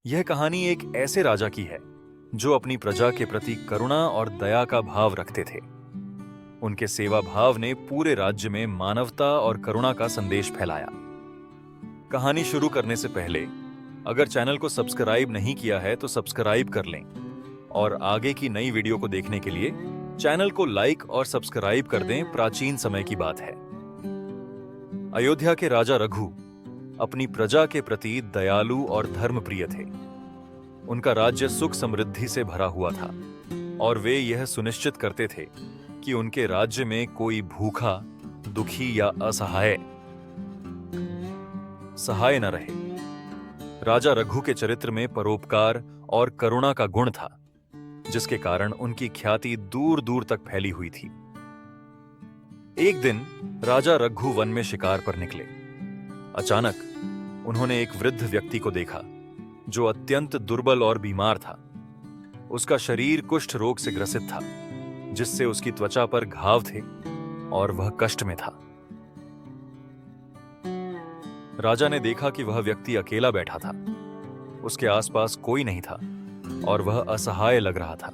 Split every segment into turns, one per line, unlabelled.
यह कहानी एक ऐसे राजा की है जो अपनी प्रजा के प्रति करुणा और दया का भाव रखते थे। उनके सेवा भाव ने पूरे राज्य में मानवता और करुणा का संदेश फैलाया। कहानी शुरू करने से पहले अगर चैनल को सब्सक्राइब नहीं किया है तो सब्सक्राइब कर लें और आगे की नई वीडियो को देखने के लिए चैनल को लाइक और सब्सक्राइब कर दें। प्राचीन समय की बात है। अयोध्या के राजा रघु अपनी प्रजा के प्रति दयालु और धर्मप्रिय थे। उनका राज्य सुख समृद्धि से भरा हुआ था और वे यह सुनिश्चित करते थे कि उनके राज्य में कोई भूखा, दुखी या असहाय न रहे। राजा रघु के चरित्र में परोपकार और करुणा का गुण था, जिसके कारण उनकी ख्याति दूर दूर तक फैली हुई थी। एक दिन राजा रघु वन में शिकार पर निकले। अचानक उन्होंने एक वृद्ध व्यक्ति को देखा जो अत्यंत दुर्बल और बीमार था। उसका शरीर कुष्ठ रोग से ग्रसित था, जिससे उसकी त्वचा पर घाव थे और वह कष्ट में था। राजा ने देखा कि वह व्यक्ति अकेला बैठा था। उसके आसपास कोई नहीं था और वह असहाय लग रहा था।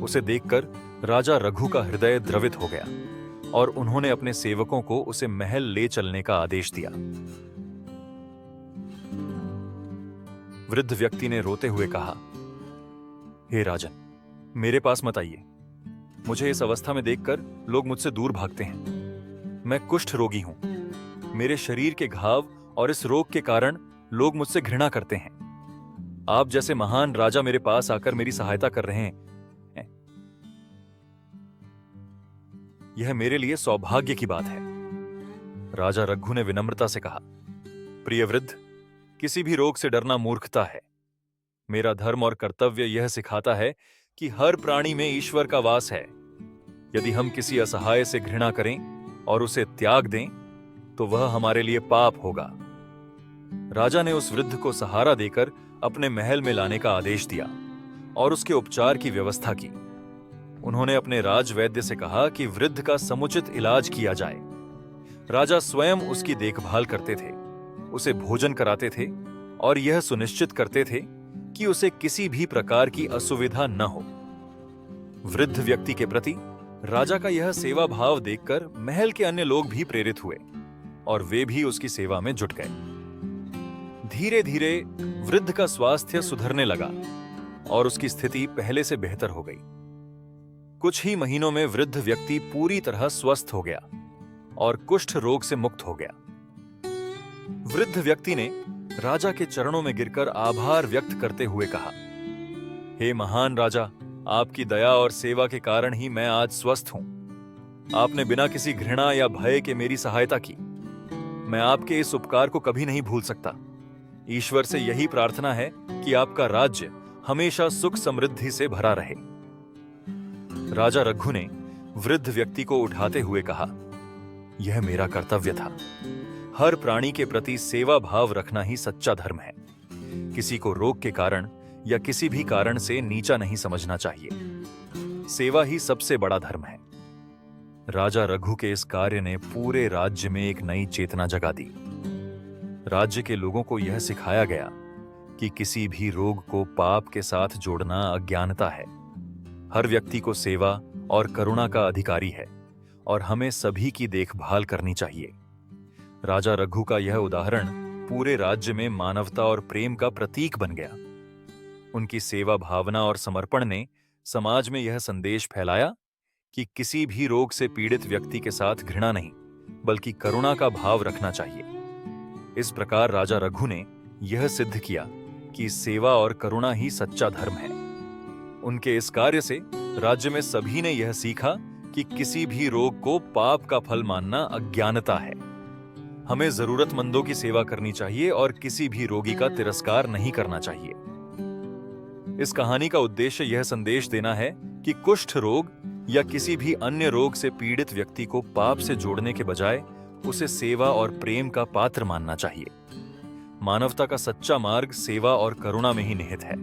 उसे देखकर राजा रघु का हृदय द्रवित हो गया और उन्होंने अपने सेवकों को उसे महल ले चलने का आदेश दिया। वृद्ध व्यक्ति ने रोते हुए कहा, हे राजन, मेरे पास मत आइए। मुझे इस अवस्था में देखकर लोग मुझसे दूर भागते हैं। मैं कुष्ठ रोगी हूं। मेरे शरीर के घाव और इस रोग के कारण लोग मुझसे घृणा करते हैं। आप जैसे महान राजा मेरे पास आकर मेरी सहायता कर रहे हैं, यह मेरे लिए सौभाग्य की बात है। राजा रघु ने विनम्रता से कहा, प्रिय वृद्ध, किसी भी रोग से डरना मूर्खता है। मेरा धर्म और कर्तव्य यह सिखाता है कि हर प्राणी में ईश्वर का वास है। यदि हम किसी असहाय से घृणा करें और उसे त्याग दें तो वह हमारे लिए पाप होगा। राजा ने उस वृद्ध को सहारा देकर अपने महल में लाने का आदेश दिया और उसके उपचार की व्यवस्था की। उन्होंने अपने राजवैद्य से कहा कि वृद्ध का समुचित इलाज किया जाए। राजा स्वयं उसकी देखभाल करते थे, उसे भोजन कराते थे और यह सुनिश्चित करते थे कि उसे किसी भी प्रकार की असुविधा न हो। वृद्ध व्यक्ति के प्रति राजा का यह सेवा भाव देखकर महल के अन्य लोग भी प्रेरित हुए और वे भी उसकी सेवा में जुट गए। धीरे धीरे वृद्ध का स्वास्थ्य सुधरने लगा और उसकी स्थिति पहले से बेहतर हो गई। कुछ ही महीनों में वृद्ध व्यक्ति पूरी तरह स्वस्थ हो गया और कुष्ठ रोग से मुक्त हो गया। वृद्ध व्यक्ति ने राजा के चरणों में गिरकर आभार व्यक्त करते हुए कहा, हे महान राजा, आपकी दया और सेवा के कारण ही मैं आज स्वस्थ हूं। आपने बिना किसी घृणा या भय के मेरी सहायता की। मैं आपके इस उपकार को कभी नहीं भूल सकता। ईश्वर से यही प्रार्थना है कि आपका राज्य हमेशा सुख समृद्धि से भरा रहे। राजा रघु ने वृद्ध व्यक्ति को उठाते हुए कहा, यह मेरा कर्तव्य था। हर प्राणी के प्रति सेवा भाव रखना ही सच्चा धर्म है। किसी को रोग के कारण या किसी भी कारण से नीचा नहीं समझना चाहिए। सेवा ही सबसे बड़ा धर्म है। राजा रघु के इस कार्य ने पूरे राज्य में एक नई चेतना जगा दी। राज्य के लोगों को यह सिखाया गया कि किसी भी रोग को पाप के साथ जोड़ना अज्ञानता है। हर व्यक्ति को सेवा और करुणा का अधिकारी है और हमें सभी की देखभाल करनी चाहिए। राजा रघु का यह उदाहरण पूरे राज्य में मानवता और प्रेम का प्रतीक बन गया। उनकी सेवा भावना और समर्पण ने समाज में यह संदेश फैलाया कि किसी भी रोग से पीड़ित व्यक्ति के साथ घृणा नहीं, बल्कि करुणा का भाव रखना चाहिए। इस प्रकार राजा रघु ने यह सिद्ध किया कि सेवा और करुणा ही सच्चा धर्म है। उनके इस कार्य से राज्य में सभी ने यह सीखा कि किसी भी रोग को पाप का फल मानना अज्ञानता है। हमें जरूरतमंदों की सेवा करनी चाहिए और किसी भी रोगी का तिरस्कार नहीं करना चाहिए। इस कहानी का उद्देश्य यह संदेश देना है कि कुष्ठ रोग या किसी भी अन्य रोग से पीड़ित व्यक्ति को पाप से जोड़ने के बजाय उसे सेवा और प्रेम का पात्र मानना चाहिए। मानवता का सच्चा मार्ग सेवा और करुणा में ही निहित है।